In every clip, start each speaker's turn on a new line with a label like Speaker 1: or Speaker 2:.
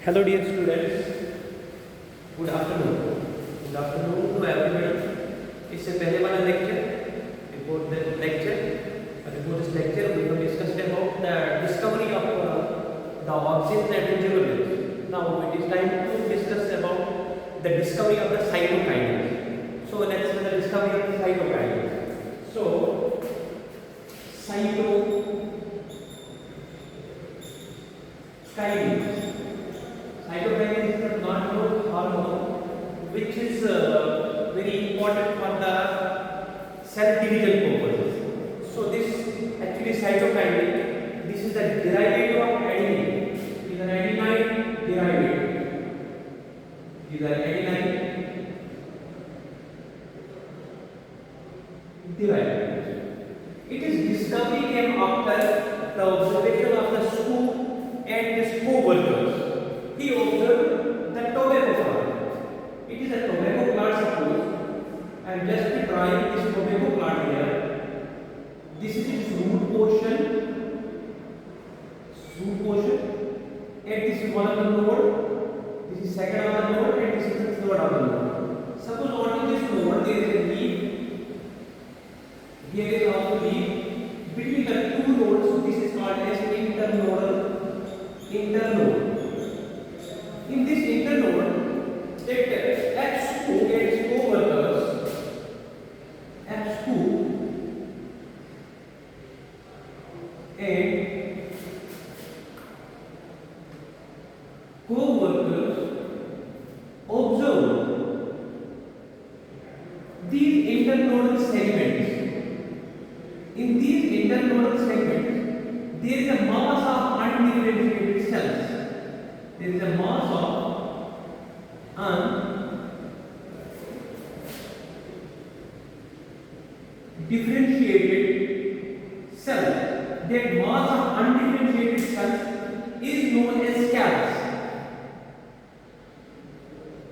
Speaker 1: Hello dear students, good afternoon. Good afternoon to everybody. इससे पहले वाला lecture, before this lecture we have discussed about the discovery of the oxygen and gibberellins. Now it is time to discuss about the discovery of the cytokinins. So let's see the discovery of the cytokinins. So cytokinins. Cytokinins is a non-growth hormone which is very important for the cell division purposes. So this actually cytokinin, this is the derivative of adenine. It is an adenine derivative. These are adenine derivatives. It is discovery came after the observation of the school and his co-workers. He observed the tobacco plant. It is a tobacco plant, suppose I am just drawing this tobacco plant here. This is its root portion, and this is one of the node. This is second of the node, and this is the third of the node. Suppose on this node there is a leaf. Here is also leaf. Between the two nodes, this is called as internode. In this internode, that H2 and its co-workers, H2 and co-workers observe these internodal segments. In these internodal segments, there is a mass of undifferentiated cells. There is a mass of undifferentiated cells. That mass of undifferentiated cells is known as scalps.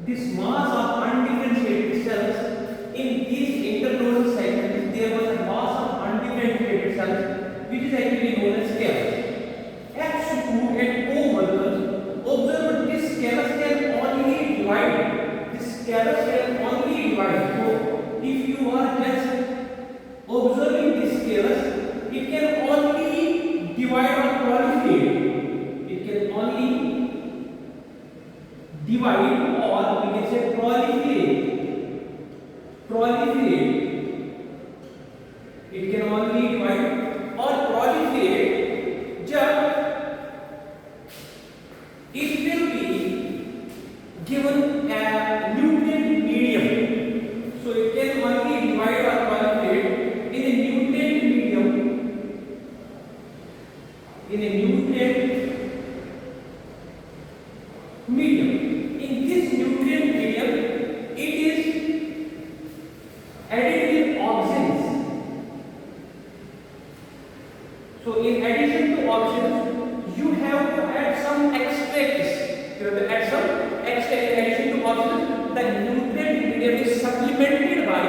Speaker 1: This mass of undifferentiated cells in these internodal segments, there was a mass of undifferentiated cells which is actually known as scalps. H2 and co-workers observed this callus can only divide. This callus can only divide. So, if you are just observing this callus, it can only divide or proliferate. It can only divide or we can say proliferate. It can only divide or proliferate just it will be given a nutrient medium. So it can only divide or proliferate in a nutrient medium. In this nutrient medium, it is added with oxygens. So in addition to oxygens, you have to add some extracts. You have to add some extract in addition to oxygen. The nutrient medium is supplemented by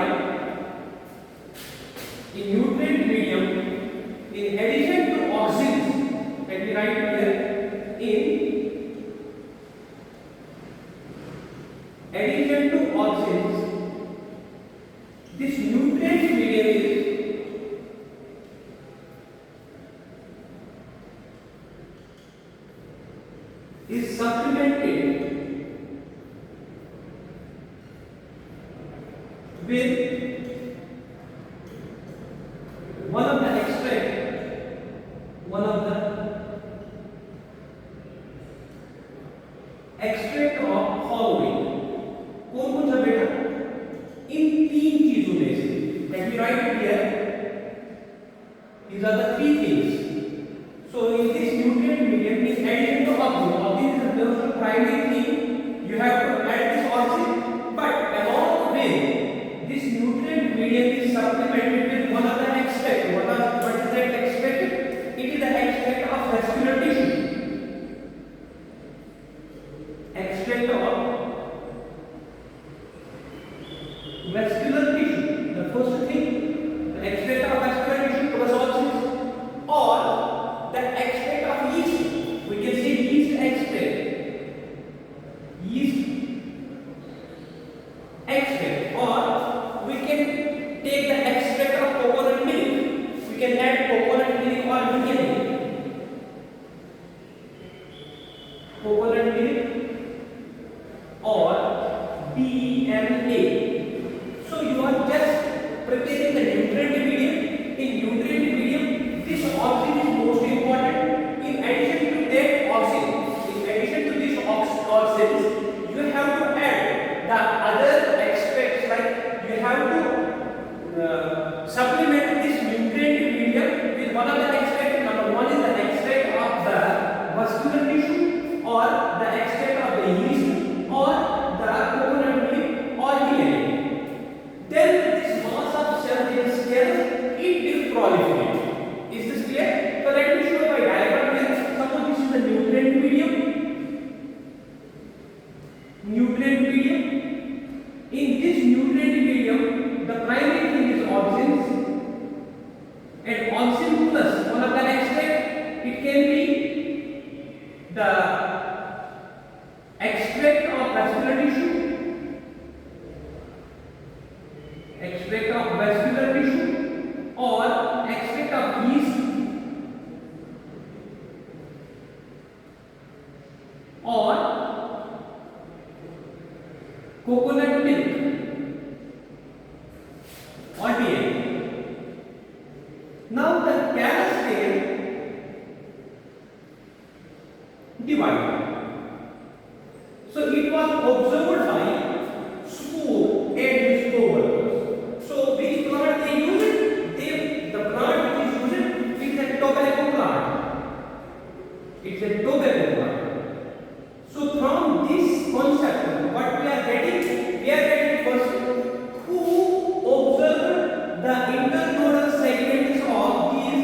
Speaker 1: in addition to oxygens. Let me write here in addition to oxygens. This nutrient medium is supplemented with one of the extract of following. कौन सा बेटा? इन तीन चीजों में से. Let me write it here. These are the three things. So in this nutrient medium, in addition to oxygen is the primary thing. You have to add this oxygen, but along with this nutrient medium is supplemented with one of the extract. What is that extract? It is the extract of vascular tissue. Extract of vascular tissue. The first thing, the extract of vascular tissue plus oxygen, or the extract of yeast. We can say yeast extract. vascular tissue or the extract of the yeast or the coconut milk or DNA. Then this mass of cells in scales, it will proliferate. Is this clear? So let me show by diagram here. Suppose this is the nutrient medium. Nutrient medium. In this nutrient medium, the primary thing is oxygen, and oxygen plus one of the extract. It can be the extract of vascular tissue, extract of vascular tissue, or extract of yeast, or coconut milk, or DNA. Now the callus can divide. So it was observed by Spoor and his co-workers. So which plant they used? The plant which is used is a tobacco plant. It's a tobacco plant. So from this concept, what we are getting person who observed the internodal segments of these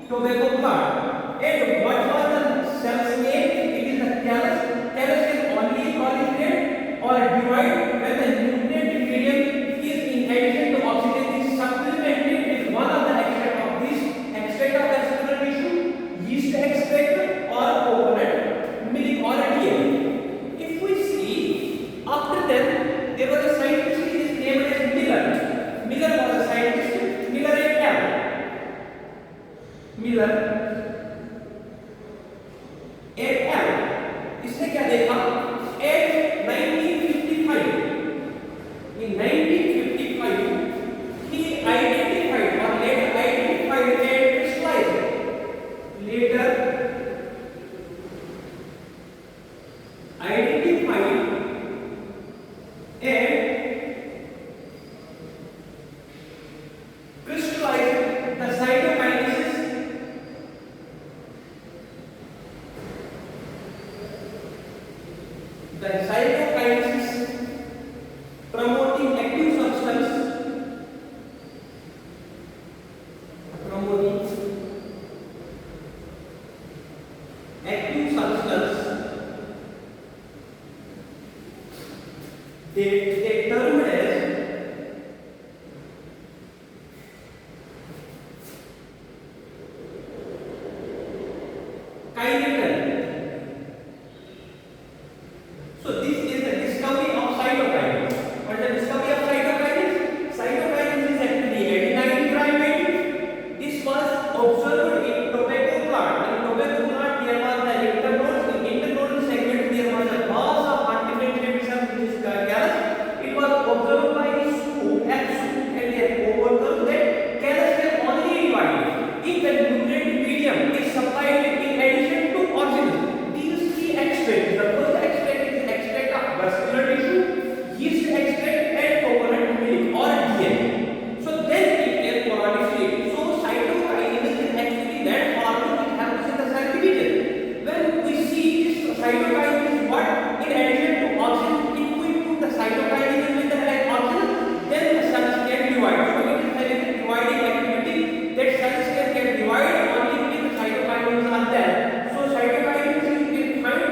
Speaker 1: tobacco plant. And what was the cell's name? It is the callus. Callus can only proliferate or divide when the nutrient medium is in addition to oxygen is supplemented with one of the extract of this extract of vascular tissue, yeast extract, or coconut milk or DNA. If we see, after that there was a scientist who is named as Miller. Miller was a scientist. Miller et al. Miller et al. इसने क्या देखा? At 1955, in 1955, he identified or later identified and crystallized. Later identified and crystallized the cytokinins. The cytokinins promoting active substance, promoting active substance, they termed as kininogen. So this is the discovery of cytokinins. What is the discovery of cytokinins? Cytokinins is actually adenine trimate. This was observed in tobacco plant. In tobacco plant, there was the internodal segment. There was a mass of undifferentiated cells, which is callus. It was observed by Spoor and their co-workers that callus can only divide if the nutrient medium is supplied in addition to oxygen. These three extracts. The first extract is extract of vascular tissue, yeast extract, and coconut milk or DNA. So then it can proliferate. So cytokinins is actually that hormone which helps in the cell division. When we see this cytokinin is what? In addition to oxygen, if we put the cytokinin with the oxygen, then the cells can divide. So it is having a dividing activity that cells can divide only when the cytokinins are there. So cytokinins you can find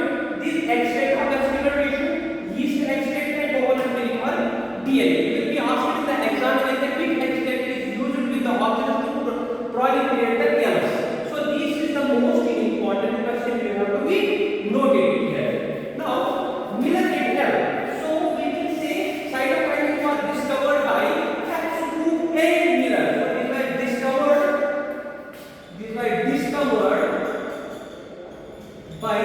Speaker 1: this extract of vascular tissue, yeast extract, and coconut milk or DNA. You will be asked in the examination which extract is used with the oxygen to proliferate the callus. So this is the most important question you have to be noted here. Now Miller et al. So we will say cytokinins was discovered by Spoor and Miller. So these were discovered by